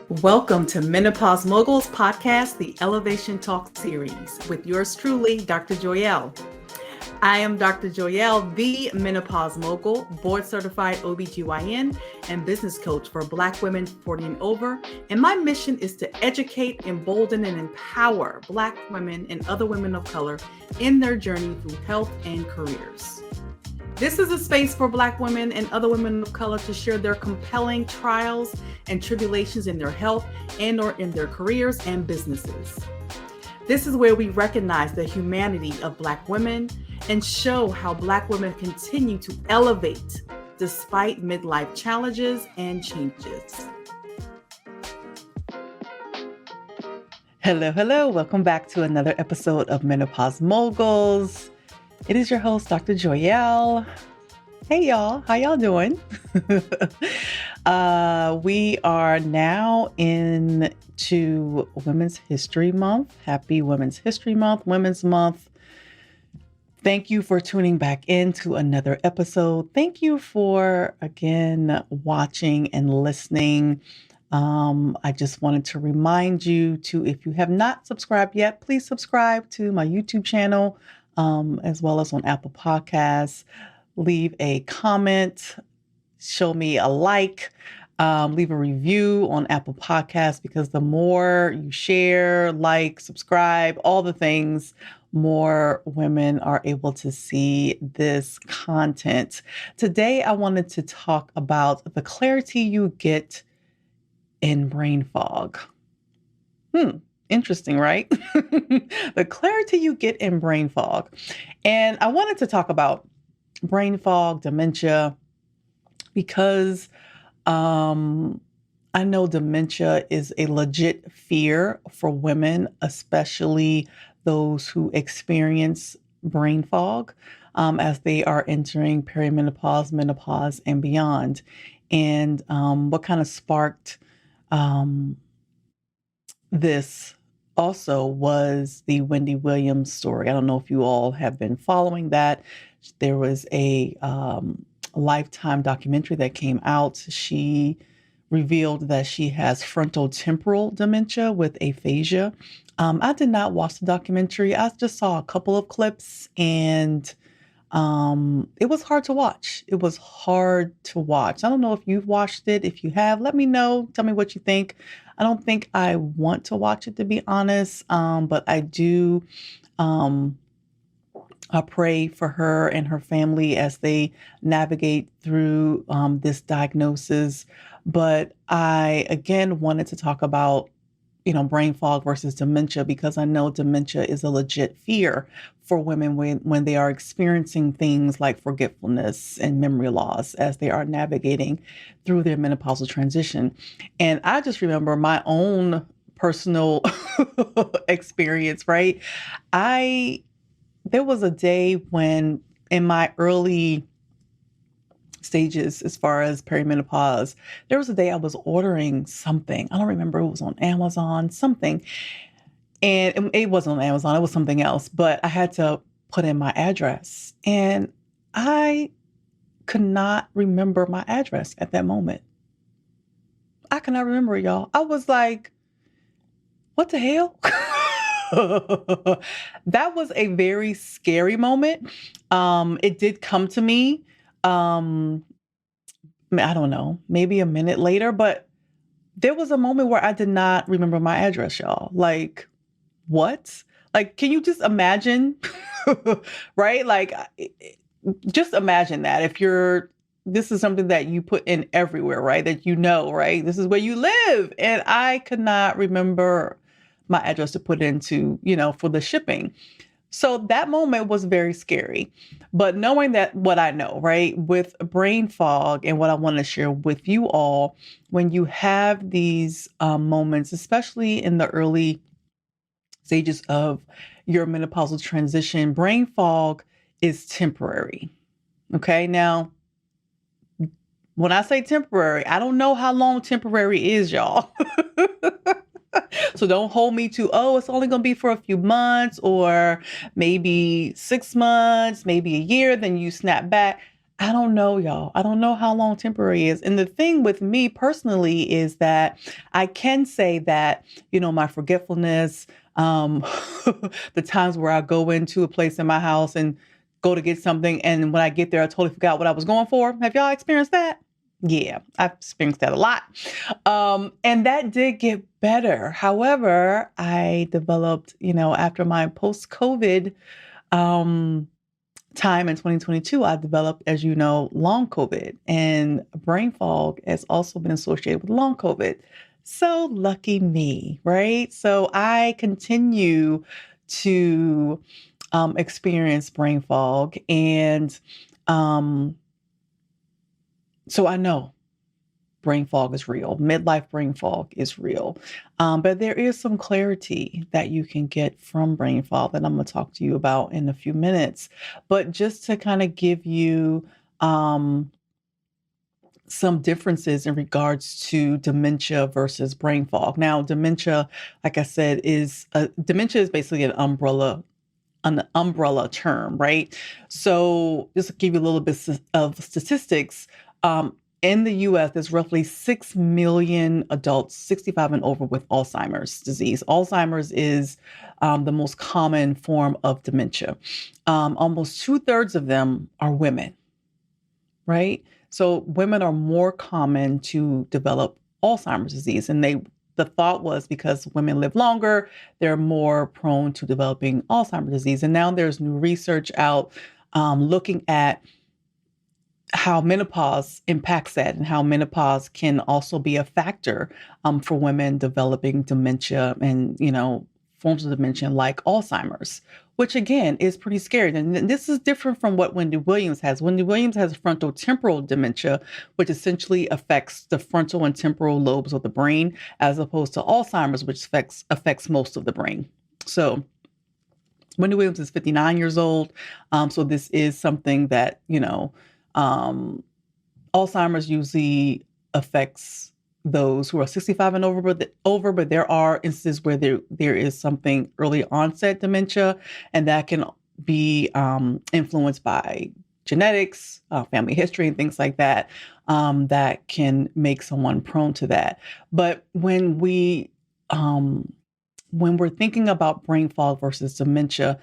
Welcome to Menopause Moguls podcast, the Elevation Talk series, with yours truly, Dr. Joyelle. I am Dr. Joyelle, the Menopause Mogul, board certified OBGYN and business coach for Black women 40 and over. And my mission is to educate, embolden, and empower Black women and other women of color in their journey through health and careers. This is a space for Black women and other women of color to share their compelling trials and tribulations in their health and or in their careers and businesses. This is where we recognize the humanity of Black women and show how Black women continue to elevate despite midlife challenges and changes. Hello. Welcome back to another episode of Menopause Moguls. It is your host, Dr. Joyelle. Hey, y'all. How y'all doing? We are now into Women's History Month. Happy Women's History Month, Women's Month. Thank you for tuning back into another episode. Thank you for, again, watching and listening. I just wanted to remind you to, if you have not subscribed yet, please subscribe to my YouTube channel. As well as on Apple Podcasts. Leave a comment, show me a like, leave a review on Apple Podcasts, because the more you share, like, subscribe, all the things, more women are able to see this content. Today, I wanted to talk about the clarity you get in brain fog. Interesting, right? The clarity you get in brain fog. And I wanted to talk about brain fog, dementia, because I know dementia is a legit fear for women, especially those who experience brain fog as they are entering perimenopause, menopause, and beyond. And what kind of sparked this also was the Wendy Williams story. I don't know if you all have been following that. There was a Lifetime documentary that came out. She revealed that she has frontotemporal dementia with aphasia. I did not watch the documentary. I just saw a couple of clips, and it was hard to watch. It was hard to watch. I don't know if you've watched it. If you have, let me know. Tell me what you think. I don't think I want to watch it, to be honest, but I do I pray for her and her family as they navigate through this diagnosis. But I, again, wanted to talk about brain fog versus dementia, because I know dementia is a legit fear for women when they are experiencing things like forgetfulness and memory loss as they are navigating through their menopausal transition. And I just remember my own personal experience, right? There was a day when, in my early stages as far as perimenopause, there was a day I was ordering something. I don't remember, it was on Amazon, something. And it wasn't on Amazon, it was something else, but I had to put in my address. And I could not remember my address at that moment. I could not remember it, y'all. I was like, what the hell? That was a very scary moment. It did come to me. I don't know, maybe a minute later, but there was a moment where I did not remember my address, y'all. Like, what? Like, can you just imagine? Right? Like, just imagine that this is something that you put in everywhere, right? That right? This is where you live. And I could not remember my address to put into, for the shipping. So that moment was very scary. But knowing that what I know, right, with brain fog, and what I want to share with you all, when you have these moments, especially in the early stages of your menopausal transition, brain fog is temporary. Okay. Now, when I say temporary, I don't know how long temporary is, y'all. So don't hold me to, it's only going to be for a few months, or maybe 6 months, maybe a year, then you snap back. I don't know, y'all. I don't know how long temporary is. And the thing with me personally is that I can say that, my forgetfulness, um, the times where I go into a place in my house and go to get something, and when I get there, I totally forgot what I was going for. Have y'all experienced that? Yeah, I've experienced that a lot. And that did get better. However, I developed, after my post COVID, um, time in 2022, I developed, as you know, long COVID, and brain fog has also been associated with long COVID. So lucky me, right? So I continue to experience brain fog. And um, so I know brain fog is real. Midlife brain fog is real. But there is some clarity that you can get from brain fog that I'm going to talk to you about in a few minutes. But just to kind of give you um, some differences in regards to dementia versus brain fog. Now, dementia, like I said, dementia is basically an umbrella term, right? So just to give you a little bit of statistics, in the US, there's roughly 6 million adults 65 and over with Alzheimer's disease. Alzheimer's is the most common form of dementia. Almost two-thirds of them are women, right? So women are more common to develop Alzheimer's disease. And the thought was because women live longer, they're more prone to developing Alzheimer's disease. And now there's new research out looking at how menopause impacts that and how menopause can also be a factor for women developing dementia and, forms of dementia like Alzheimer's, which again is pretty scary. And this is different from what Wendy Williams has. Wendy Williams has frontotemporal dementia, which essentially affects the frontal and temporal lobes of the brain, as opposed to Alzheimer's, which affects most of the brain. So Wendy Williams is 59 years old. So this is something that, um, Alzheimer's usually affects those who are 65 and over, but there are instances where there is something early onset dementia, and that can be influenced by genetics, family history, and things like that, that can make someone prone to that. But when we're thinking about brain fog versus dementia,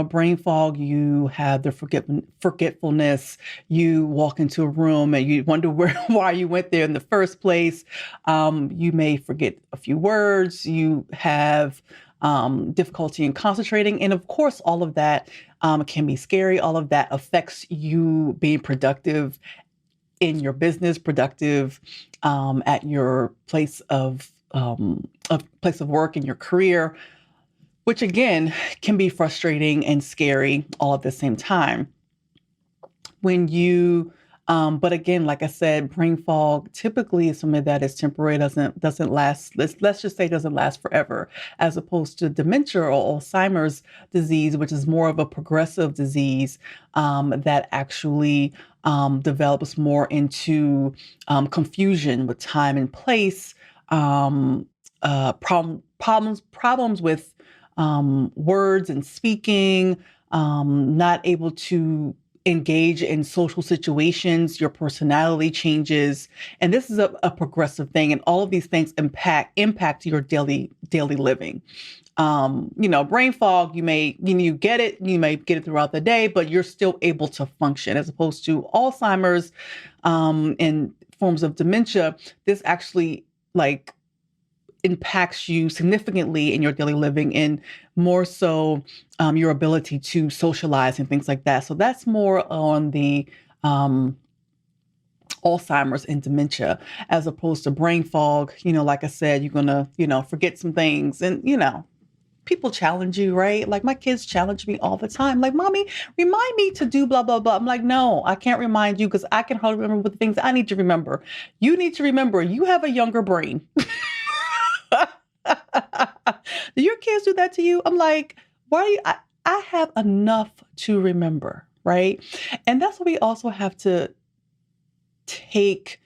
brain fog, you have the forgetfulness. You walk into a room and you wonder why you went there in the first place. You may forget a few words. You have difficulty in concentrating. And of course, all of that can be scary. All of that affects you being productive in your business, productive at your place of work, in your career, which again can be frustrating and scary all at the same time. But again, like I said, brain fog typically is something that is temporary, doesn't last. Let's just say doesn't last forever, as opposed to dementia or Alzheimer's disease, which is more of a progressive disease that actually develops more into confusion with time and place, problems with words and speaking, not able to engage in social situations, your personality changes. And this is a progressive thing. And all of these things impact your daily living. Brain fog, you may get it throughout the day, but you're still able to function, as opposed to Alzheimer's and forms of dementia. This actually impacts you significantly in your daily living, and more so your ability to socialize and things like that. So that's more on the Alzheimer's and dementia, as opposed to brain fog. Like I said, you're going to, forget some things, and, people challenge you, right? Like my kids challenge me all the time. Like, mommy, remind me to do blah, blah, blah. I'm like, no, I can't remind you because I can hardly remember what the things I need to remember. You need to remember you have a younger brain. Do your kids do that to you? I'm like, why do you? I have enough to remember, right? And that's what we also have to take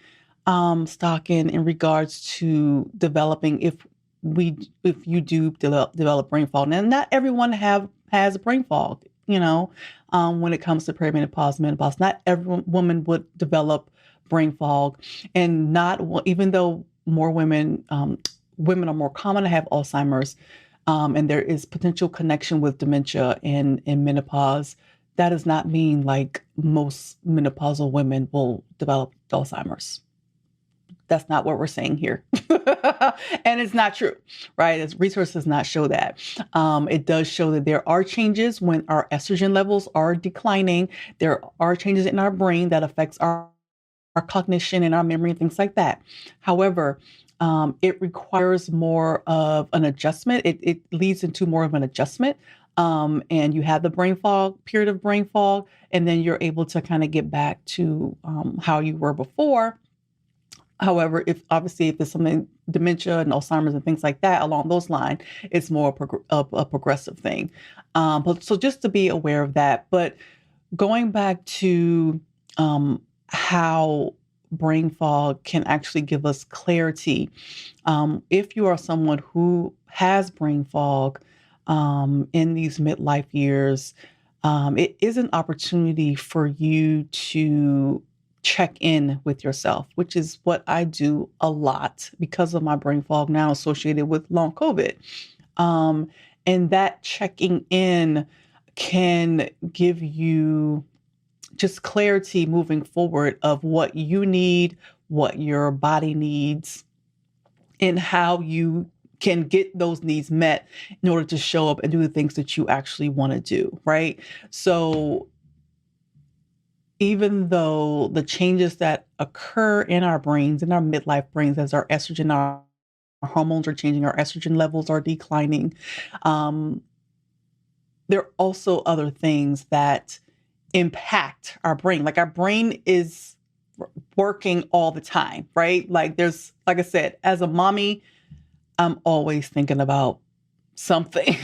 stock in regards to developing, if you do develop brain fog. Now, not everyone has brain fog. when it comes to perimenopause, menopause. Not every woman would develop brain fog, and not even though more women are more common to have Alzheimer's, and there is potential connection with dementia in menopause. That does not mean like most menopausal women will develop Alzheimer's. That's not what we're saying here. And it's not true, right? As research does not show that. It does show that there are changes when our estrogen levels are declining. There are changes in our brain that affects our cognition and our memory and things like that. However, it requires more of an adjustment. It leads into more of an adjustment. And you have the brain fog, period of brain fog, and then you're able to kind of get back to how you were before. However, if there's something dementia and Alzheimer's and things like that along those lines, it's more a progressive thing. But so just to be aware of that. But going back to how brain fog can actually give us clarity. If you are someone who has brain fog in these midlife years, it is an opportunity for you to check in with yourself, which is what I do a lot because of my brain fog now associated with long COVID. And that checking in can give you just clarity moving forward of what you need, what your body needs, and how you can get those needs met in order to show up and do the things that you actually want to do, right? So even though the changes that occur in our brains, in our midlife brains, as our estrogen, our hormones are changing, our estrogen levels are declining, there are also other things that impact our brain. Like our brain is working all the time, right? Like I said, as a mommy, I'm always thinking about something.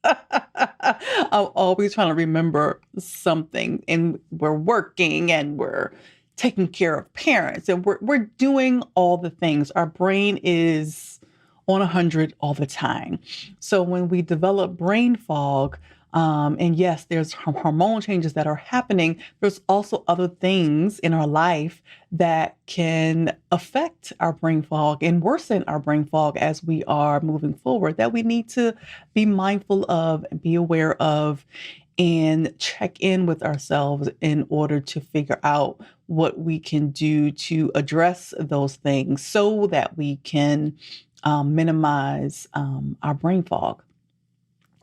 I'm always trying to remember something, and we're working and we're taking care of parents and we're doing all the things. Our brain is on 100 all the time. So when we develop brain fog, and yes, there's hormone changes that are happening. There's also other things in our life that can affect our brain fog and worsen our brain fog as we are moving forward, that we need to be mindful of and be aware of and check in with ourselves in order to figure out what we can do to address those things so that we can minimize our brain fog.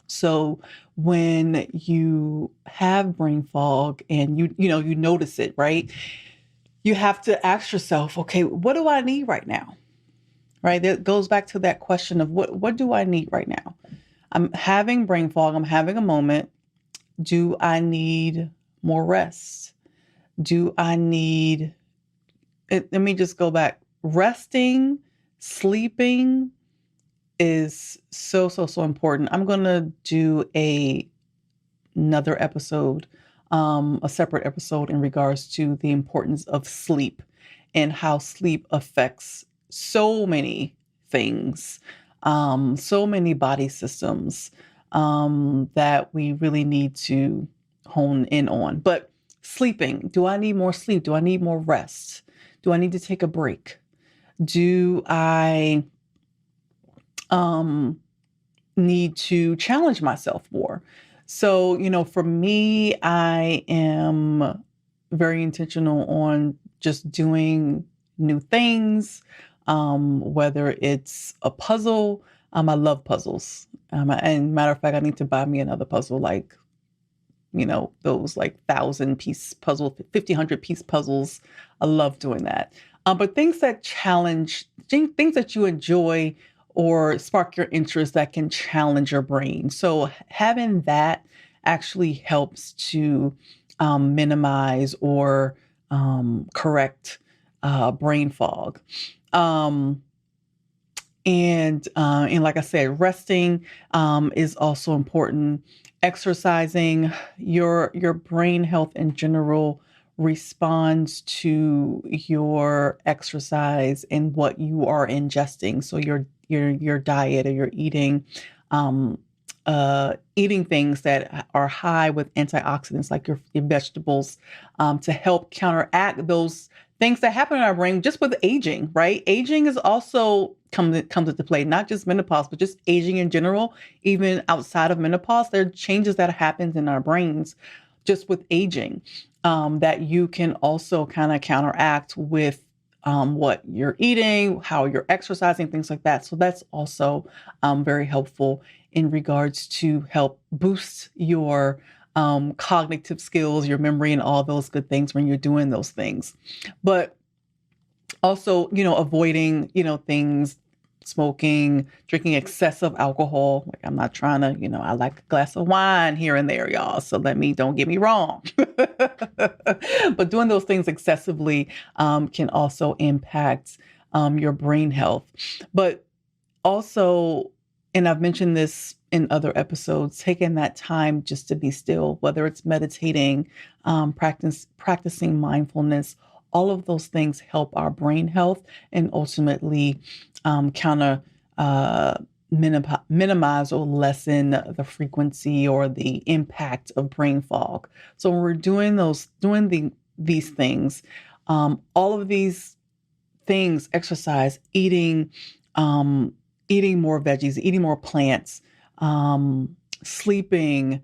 So when you have brain fog and you notice it, right? You have to ask yourself, okay, what do I need right now? Right? That goes back to that question of what do I need right now? I'm having brain fog, I'm having a moment. Do I need more rest? Do I need let me just go back. Resting, sleeping is so, so, so important. I'm going to do another episode, a separate episode in regards to the importance of sleep and how sleep affects so many things, so many body systems that we really need to hone in on. But sleeping, do I need more sleep? Do I need more rest? Do I need to take a break? Do I need to challenge myself more? So, for me, I am very intentional on just doing new things, whether it's a puzzle. I love puzzles. And matter of fact, I need to buy me another puzzle, like, those like 1,000-piece puzzle, 1,500-piece puzzles. I love doing that. But things that challenge, things that you enjoy or spark your interest that can challenge your brain. So having that actually helps to minimize or correct brain fog. And like I said, resting is also important. Exercising, your brain health in general responds to your exercise and what you are ingesting. So your diet or your eating eating things that are high with antioxidants, like your vegetables, to help counteract those things that happen in our brain just with aging, right? Aging is also comes into play, not just menopause, but just aging in general. Even outside of menopause, there are changes that happens in our brains just with aging, that you can also kind of counteract with what you're eating, how you're exercising, things like that. So that's also very helpful in regards to help boost your cognitive skills, your memory, and all those good things when you're doing those things. But also, avoiding, things, smoking, drinking excessive alcohol. Like, I'm not trying to, I like a glass of wine here and there, y'all. So don't get me wrong. But doing those things excessively can also impact your brain health. But also, and I've mentioned this in other episodes, taking that time just to be still, whether it's meditating, practicing mindfulness, all of those things help our brain health and ultimately counter, minimize or lessen the frequency or the impact of brain fog. So when we're these things, all of these things, exercise, eating more veggies, eating more plants, sleeping,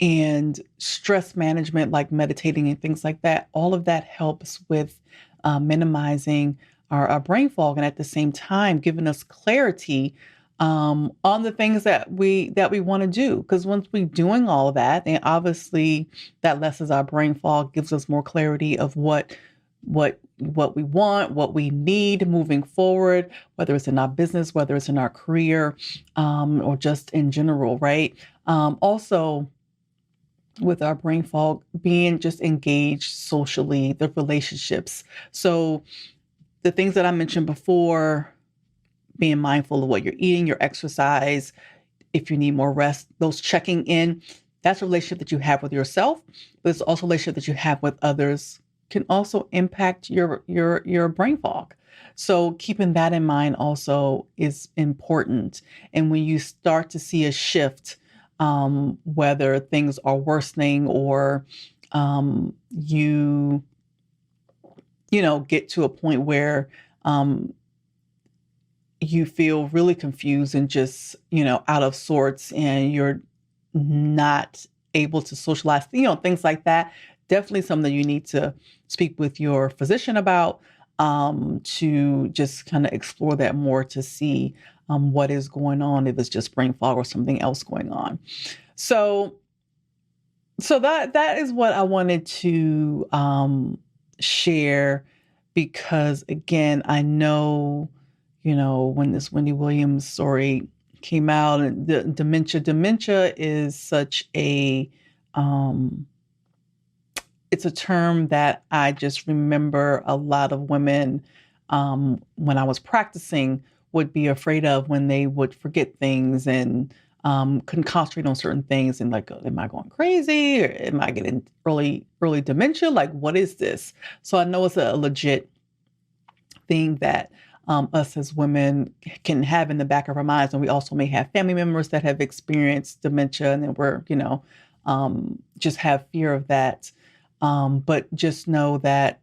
and stress management, like meditating and things like that, all of that helps with minimizing our brain fog, and at the same time giving us clarity on the things that we want to do. Because once we're doing all of that, then obviously that lessens our brain fog, gives us more clarity of what we want, what we need moving forward, whether it's in our business, whether it's in our career, or just in general, right? Also, with our brain fog, being just engaged socially, the relationships. So the things that I mentioned before, being mindful of what you're eating, your exercise, if you need more rest, those checking in, that's a relationship that you have with yourself, but it's also a relationship that you have with others, can also impact your brain fog. So keeping that in mind also is important. And when you start to see a shift, whether things are worsening or you get to a point where you feel really confused and just out of sorts, and you're not able to socialize, things like that, definitely something that you need to speak with your physician about, to just kind of explore that more, to see what is going on, if it's just brain fog or something else going on. So that is what I wanted to share, because again, I know, when this Wendy Williams story came out, and the dementia is such a it's a term that I just remember a lot of women, when I was practicing, would be afraid of, when they would forget things and couldn't concentrate on certain things, and like, am I going crazy, or am I getting early dementia? Like, what is this? So I know it's a legit thing that us as women can have in the back of our minds, and we also may have family members that have experienced dementia, and then we're just have fear of that. But just know that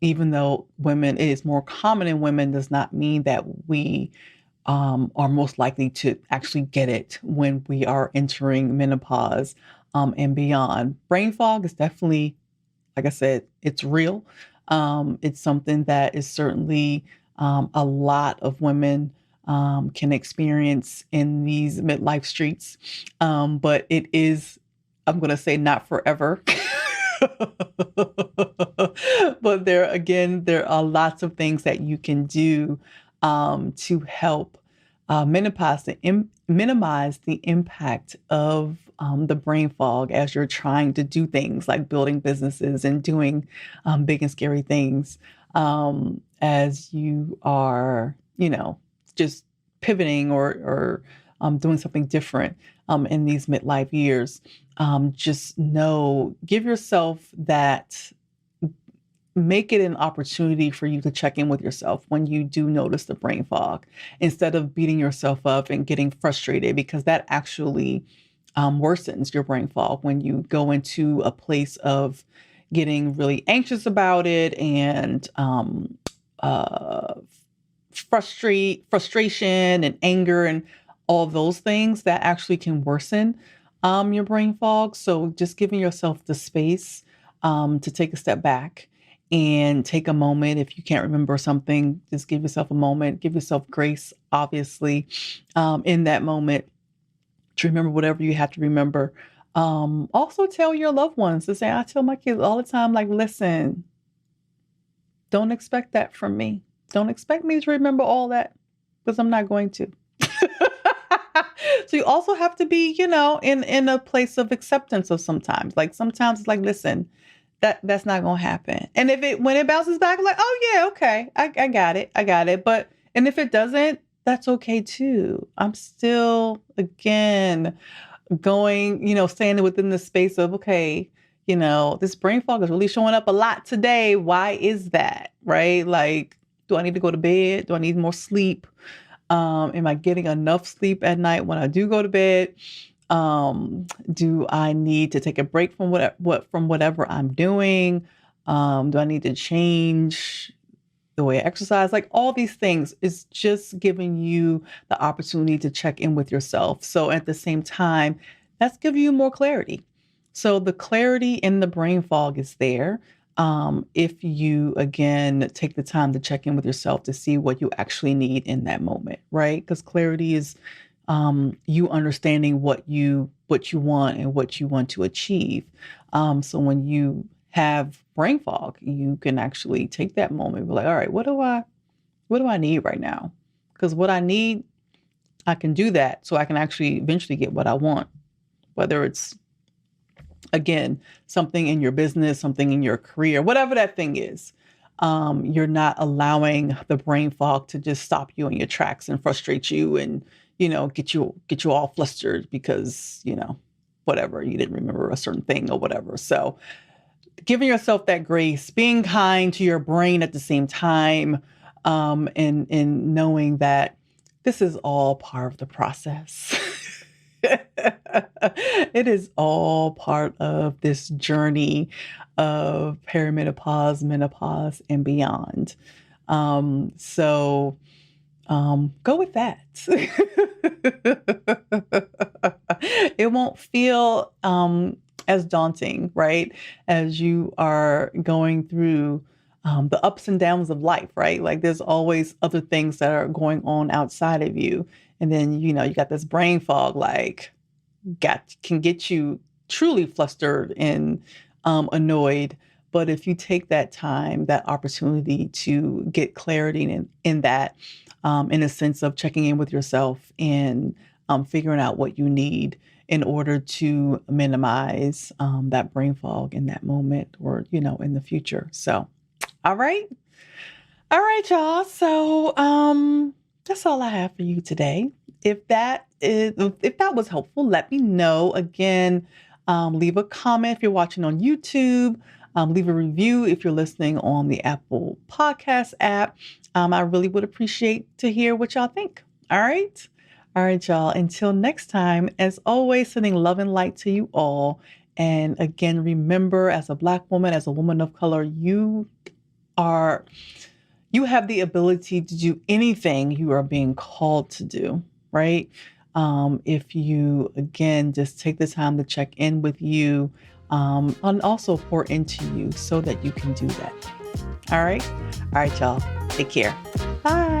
even though it is more common in women, does not mean that we are most likely to actually get it when we are entering menopause and beyond. Brain fog is definitely, like I said, it's real. It's something that is certainly a lot of women can experience in these midlife streets. But it is, I'm going to say, not forever. But there are lots of things that you can do to help minimize the impact of the brain fog as you're trying to do things like building businesses and doing big and scary things, as you are, just pivoting or doing something different in these midlife years. Just give yourself make it an opportunity for you to check in with yourself when you do notice the brain fog, instead of beating yourself up and getting frustrated, because that actually worsens your brain fog when you go into a place of getting really anxious about it and uh, frustration and anger and all those things that actually can worsen your brain fog. So just giving yourself the space to take a step back and take a moment. If you can't remember something, just give yourself a moment, give yourself grace, obviously, in that moment, to remember whatever you have to remember. Also tell your loved ones to say, I tell my kids all the time, like, listen, don't expect that from me. Don't expect me to remember all that, because I'm not going to. So you also have to be, in a place of acceptance of sometimes. Like sometimes it's like, listen, that's not gonna happen. And when it bounces back, like, oh yeah, okay, I got it. I got it. And if it doesn't, that's okay too. I'm still, again, going, staying within the space of, okay, this brain fog is really showing up a lot today. Why is that? Right? Like, do I need to go to bed? Do I need more sleep? Am I getting enough sleep at night when I do go to bed? Do I need to take a break from whatever I'm doing? Do I need to change the way I exercise? Like all these things is just giving you the opportunity to check in with yourself. So at the same time, that's giving you more clarity. So the clarity in the brain fog is there. If you, again, take the time to check in with yourself to see what you actually need in that moment, right? Because clarity is you understanding what you want and what you want to achieve. So when you have brain fog, you can actually take that moment and be like, all right, what do I need right now? Because what I need, I can do that so I can actually eventually get what I want, whether it's, again, something in your business, something in your career, whatever that thing is. You're not allowing the brain fog to just stop you in your tracks and frustrate you and, get you all flustered because, whatever, you didn't remember a certain thing or whatever. So giving yourself that grace, being kind to your brain at the same time, and knowing that this is all part of the process. It is all part of this journey of perimenopause, menopause, and beyond. So go with that. It won't feel as daunting, right? As you are going through the ups and downs of life, right? Like there's always other things that are going on outside of you. And then, you got this brain fog, like can get you truly flustered and annoyed. But if you take that time, that opportunity to get clarity in that, in a sense of checking in with yourself and figuring out what you need in order to minimize that brain fog in that moment or, in the future. So, all right. All right, y'all. So that's all I have for you today. If that was helpful, let me know. Again, leave a comment if you're watching on YouTube. Leave a review if you're listening on the Apple Podcast app. I really would appreciate to hear what y'all think. All right. All right, y'all. Until next time, as always, sending love and light to you all. And again, remember, as a Black woman, as a woman of color, you have the ability to do anything you are being called to do, right? If you, again, just take the time to check in with you, and also pour into you so that you can do that. All right. All right, y'all. Take care. Bye.